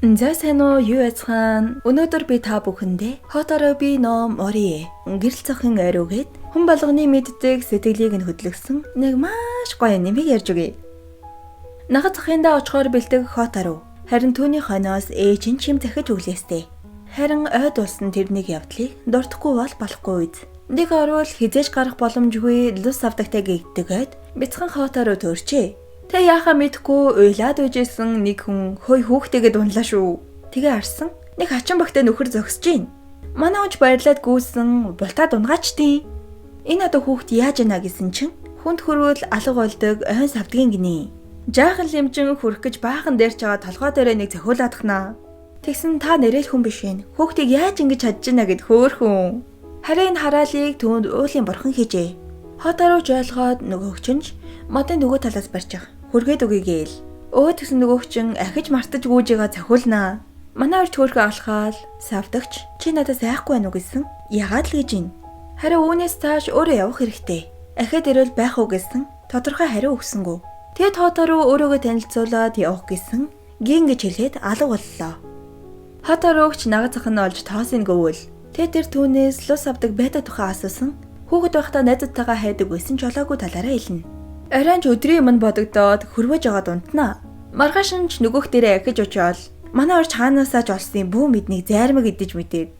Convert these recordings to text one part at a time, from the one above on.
За сайн уу юу яцхан өнөөдөр би та бүхэндээ Хотороби но Мори гэрэл зохин ариугээд хүн болгоны мэддэг сэтгэлийг нь хөдлөсөн нэг маш гоё нэмийг ярьж өгье. Нагад захиндаа очихоор бэлдэг Хоторо харин түүний хойноос ээж нь чим захиж өглөөстэй. Харин ойд улсан тэрнийг явдлыг дуртахгүй бол болохгүй үед. Нэг орвол хизээж гарах боломжгүй лус авдагтай гэгдэгээд бяцхан Хоторо төрчээ. Тэ яхаа мэдхгүй уйлаад үжсэн нэг хүн хой хүүхтэйгээ дунлаа шүү. Тэгээ арсан нэг хачин багтай нөхөр зогсож гин. Манай унж баярлаад гүйсэн бултаа дунгаач тий. Энэ одоо хүүхд яаж яана гэсэн чинь хүнд хөрвөл алга болдог ойн савдгийн гинэ. Жаахан лимжин хүрх гэж баахан дээрч байгаа толгой дээрээ нэг зохиулаадахнаа. Тэгсэн та нэрэл хүн биш вэ? Хүүхдийг яаж ингэж чадж гинэ гэд хөөхөн. Харин хараалыг түүнд уулын бурхан хийжээ. Хоторо жойлгоод нөгөөгчөнж модын нөгөө талаас барьчих. Хүргээд өгье гээл. Тэгсэн нөгөөгчөн ахиж мартаж гүйж байгаа захиулнаа. Манай орч хөрхөө алхаал савдагч чи надаас айхгүй байна уу гэсэн. Ягаад л гэж ин. Харин үүнээс цааш өөрөө явах хэрэгтэй. Ахиад ирвэл байх уу гэсэн тодорхой хариу өгсөнгөө. Тэгэд Хоторо өөрийгөө танилцуулаад явах гэсэн гин гэж хэлээд алга боллоо. Хоторогч нагад захын олж тоосыг гөвөл. Тэр түүнээс лус авдаг байта тухай асуусан. Хүүхэд байхдаа найзуудтайгаа хайдаг байсан ч олоогүй талаараа хэлнэ. Оройнч өдрийн өмнө бодогдоод хөрвөж байгаа дунтнаа. Маргааш нь ч нөгөөх дээрээ ахиж очиод манай орч хаанаасаа ч олсон бүү мэднийг зайрмаг идэж мэдээд.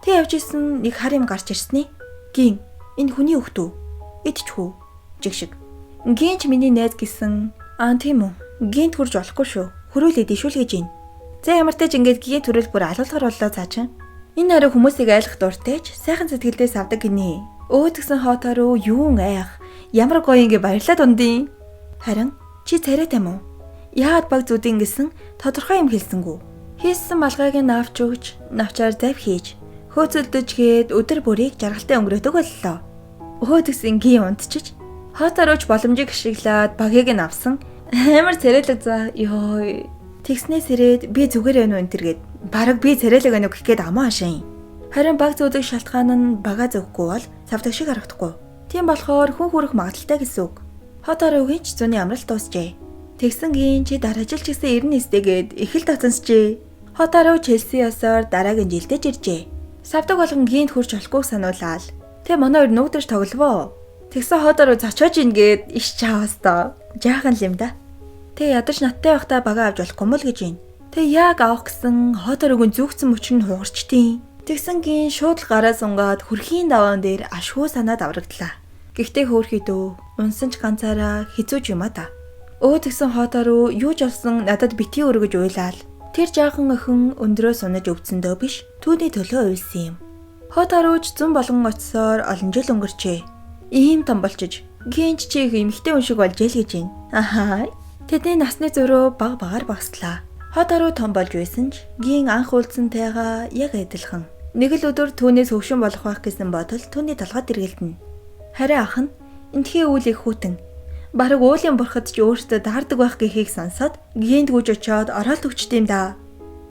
Тэг явж исэн нэг хар юм гарч ирсэн ээ. Гин энэ хүний хүүхдүү. Идчихүү. Жигшиг. Гин ч миний найз гэсэн. Тийм үү. Гинт хурж болохгүй шүү. Хөрөөл идэшүүл гэж ийн. За ямар ч тач ингээд гин төрөл бүр алуулгаар боллоо цаачин. Энэ хараа хүмүүсийг айлах дуртайч сайхан сэтгэлдээ савдаг гинэ. Тэгсэн Хоторо юун айх. Ямар гоё ингэ баярлаад ундын. Харин чи царайтай мó? Яад баг зүдин гэсэн тодорхой юм хэлсэнгүү. Хийсэн малгайг нь авч өгч, навчаар зав хийж, хөөцөлдөжгээд өдөр бүрийг жаргалтай өнгөрөөдөг боллоо. Тэгсэн гин унтчиж, Хотороч боломжийг ашиглаад багийг нь авсан. Амар царайлаг за. Йоо. Тэгснээс ирээд би зүгээр байна уу энэ төргээд. Бараг би царайлаг байна уу гэх гээд амаа ашийн. Харин баг зүүдэг шалтгаан нь бага зөгөхгүй бол савдаг шиг харагдахгүй. Тийм болохоор хүн хүрэх магадaltaй гэсэн үг. Хоторогийн ч зуны амралт дуусжээ. Тэгсэн гин чи дараа жил ч гэсэн ирнэ эстэйгээд их л татансчээ. Хоторо Челси ясаар дараагийн жилдээ иржээ. Савдаг болгон гинт хурж болохгүй сануулаад. Тэ манай хоёр нүүдэрч тогловоо. Тэгсэн Хоторо зочоож ингээд иш чаавастаа. Жаахан л юм да. Тэ ядарч надтай байхдаа бага авч болохгүй мөл гэж юм. Тэ яг авах гэсэн Хоторогийн зүгцэн мөчр нь хугарчтیں۔ Тэгсэн гин шууд л гараа сунгаад хүрхийн даваан дээр ашгүй санаад аврагдлаа. Гэхдээ хөөрхийдөө унсан ч ганцаараа хизүүж юм а та. Тэгсэн Хоторо юу ч олсон надад битгий өргөж уйлаал. Тэр жаахан охин өндрөө сунаж өвдсөндөө биш түүний төлөө уйлсан юм. Хотороч зүн болгон очисоор олон жил өнгөрчээ. Ийм том болчиж гинч чи эмхтэй хүн шиг болж ил гэж юм. Тэдний насны зөрөө баг багаар багслаа. Хоторо том болж байсан ч гин анх уулзсантайгаа яг адилхан. Нэг л өдөр түүнээс хөвшин болох байх гэсэн бодол түүний толгойд эргэлдэнэ. Харин ах нь энтхий үйл их хүтэн. Бараг уулын бурхад ч өөртөө даардаг байх гэхийг сонсоод гинт гүйж очиод ороод өгчт юм да.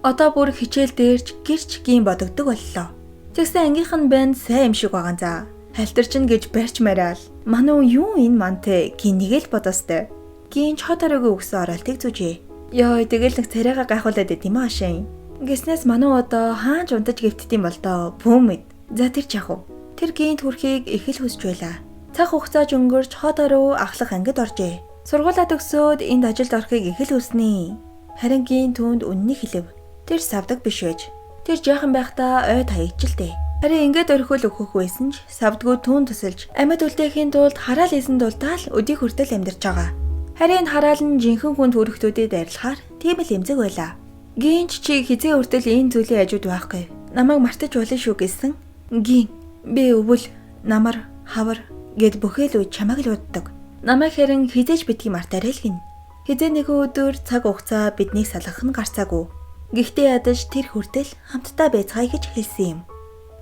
Одоо бүр хичээл дээрч гэрч гин бодогддог боллоо. Тэгсэн ангийнх нь банд сайн юм шиг байгаа за. Халтарчин гэж барьч мараал. Мануу юу энэ мантай гин нэг л бодостой. Гин ч Хоторогийн өгсөн оролтыг зүжээ. Йоо тэгэл нэг царайгаа гайхуулаад идэм аашаа. Гиснээс мануу одоо хаанч унтаж гэвтдэм бол доо бүүмэд. За тэр ч яг уу. Тэр гинт хүрхийг их л хүсч байлаа. Цаг хугацааж өнгөрч Хоторо ахлах ангид оржээ. Сургуулаа төгсөөд энд ажилд орохыг их л хүснэ. Харин гин түүнд үннийг хэлв. Тэр савдаг биш байж. Тэр жаахан байхдаа ойд хаягдчихлээ. Харин ингээд орхиул өгөх байсан ч савдгуу түүнд тусалж амьд үлдээхийн тулд хараал хийсэн дултаал өдий хүртэл амьдарч байгаа. Харин хараал нь жинхэнэ хүнд хүрэхтүүдэд арилахаар тийм л эмзэг байлаа. Гинч чи хизээ хүртэл энэ зүйлийн хажууд байхгүй. Намайг мартаж болно шүү гэсэн. Гин би өвөл намар хавар гэд бүхэл үе чамайг л уддаг. Намайг харин хизээж битгий мартаарай л гин. Хизээ нэг өдөр цаг хугацаа биднийг салгах нь гарцаагүй. Гэхдээ ядаж тэр хүртэл хамтдаа байцгаая гэж хэлсэн юм.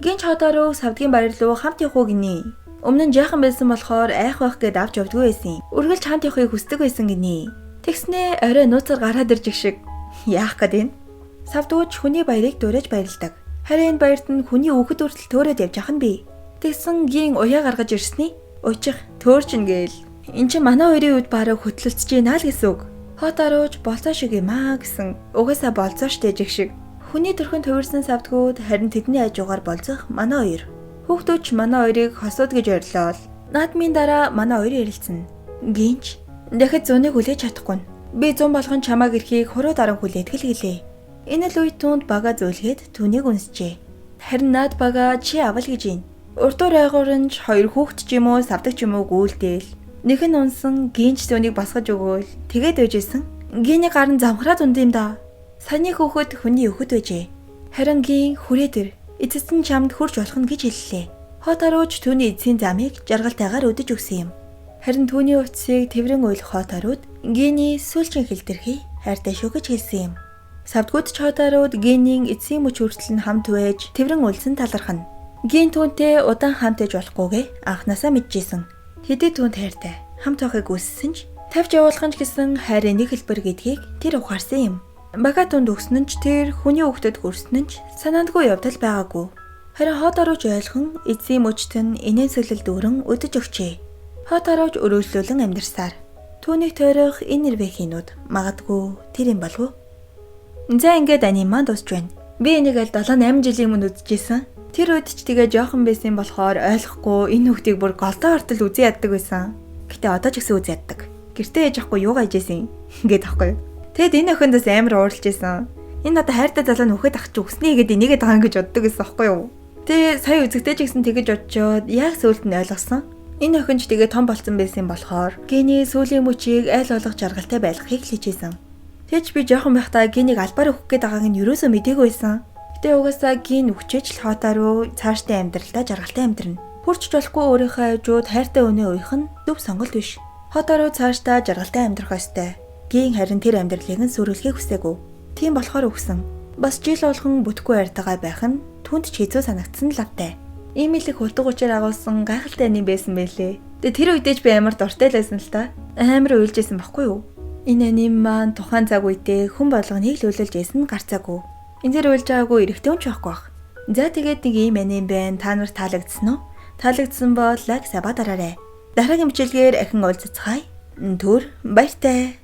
Гинч Хоторо савдгийн баяр руу хамт явах уу гинэ. Өмнө нь жаахан байсан болохоор айх байх гэд авч явдгүй байсан. Үргэлж хамт явахыг хүсдэг байсан гинэ. Тэгснээ орой нууцаар гараад ирж шиг яах гээд вэ? Савдууч хүний баярыг дуурайж баярладаг. Харин энэ баярт нь хүний өөхд хүртэл төөрөөд явж ах нь би. Тэгсэн гин уяа гаргаж ирсний. Уйчих төөрчин гээл. Энд чинь манай хоёрын үед бараг хөтлөлцөж ийна л гэсэн үг. Хотарууч болцоо шиг юм аа гэсэн. Угаасаа болцоо штэ жиг шиг. Хүний төрхөнд хувирсан савдгууд харин тэдний хажуугаар болцох манай хоёр. Хүүхдүүд ч манай хоёрыг хосууд гэж орилоо. Наадмын дараа манай хоёр ярилцсан. Гинч дахид 100-ыг хүлээж чадахгүй. Би 100 болгон чамааг ирэхийг хуруу даран хүлээдэг л гэлээ. Энэ л үед түнд бага зөөлгээд түүнийг үнсжээ. Харин наад бага чи авал гэж юм. Урдуур айгууранч хоёр хүүхэд ч юм уу савдаг ч юм уу гүйлдээл. Нэг нь унсан гинч түүнийг басгаж өгөөл. Тэгээд өжсэн. Гиний гар нь замхраад унд юм да. Саяны хүүхэд хүний өхөд байжээ. Харин гин хүрээдэр эцэст нь чамд хурж болох нь гэж хэллээ. Хотарууч түүний эцсийн замыг жаргалтайгаар өдөж өгсөн юм. Харин түүний утсыг тэврэн ойлгох Хотарууд гиний сүүлчийн хэлтэрхий хайртай шүү гэж хэлсэн юм. Савдгууд ч Хотарууд гинийн эцсийн мөч хүртэл нь хамт байж тэврэн үлсэн талархна. Гин түүнтэй удаан хамт ээж болохгүйгээ анханасаа мэдчихсэн. Хэдий түүнд хайртай хамт байхыг хүссэн ч тавьж явуулах нь гэсэн хайрын нэг хэлбэр гэдгийг тэр ухаарсан юм. Бага түнд өгсөн нь ч тэр хүний хүүхдэд хүрсэн нь ч санаандгүй явдал байгаагүй. Харин Хотарууч ойлгон эцсийн мөчт нь инээн сэлэл дүүрэн өдөж өгчээ. Хотарууч өрөөжлүүлэн амьдарсаар түүнийг тойрох энэ нэрвэхийнүүд магадгүй тэр юм болов уу? За ингээд анима дуусч байна. Би энийг аль 7-8 жилийн өмнө үзчихсэн. Тэр үед ч тэгээ жоохон байсан болохоор ойлгохгүй энэ хүүхдийг бүр голдоо ортол үзэн яддаг байсан. Гэтэ одоо ч гэсэн үзэн яддаг. Гэртээ ээж ахгүй юугаа ижсэн ингээд ахгүй. Тэгэд энэ охиндоос амар ууралж исэн. Энэ одоо хайртай залуу нөхөд ах чи үснэ гэдэг энийгээ дагаа гэж боддог гэсэн аахгүй юу? Тэ сая үзэгтэй ч гэсэн тэгэж бодчоод яг сөүлд нь ойлгосон. Энэ охин ч тэгээ том болцсон байсан болохоор гений сүүлийн мөчийг айл олох жаргалтай байлгахыг хичээсэн. Тэгж би жоохон байхдаа генийг албаар өгөх гээд байгааг нь юусоо мэдээгүй байсан. Гэтэ угаасаа ген өгчөөч л Хотаруу цаашдаа амьдралдаа жаргалтай амьдрна. Хурч болохгүй өөрийнхөө хажууд хайртай өнөө уйх нь зөв сонголт биш. Хотаруу цаашдаа жаргалтай амьдрах ёстой. Гийн харин тэр амьдралыг нь сүрүүлэхийг хүсээгүй. Тийм болохоор өгсөн. Бас жил болгон бүтггүй ярьтайгаа байх нь түнд ч хэцүү санагдсан л автай. Ийм л их хутга учир агуулсан гайхалтай юм байсан байлээ. Тэгээ тэр үедээ ч би амар дуртай л байсан л та. Амар уйлжсэн байхгүй юу? Энэ аним маань тухайн цаг үедээ хүн болгоныг л уйлж байсан гарцаагүй. Энэ зэр уйлж байгаагүй эрэхтэй хүн ч байхгүй бах. За тэгээд нэг ийм аним байна. Та нар таалагдсан уу? Таалагдсан бол лайк сабаа дараарай. Дараагийн бичлэгээр ахин уулзцгаая. Түр баяртай.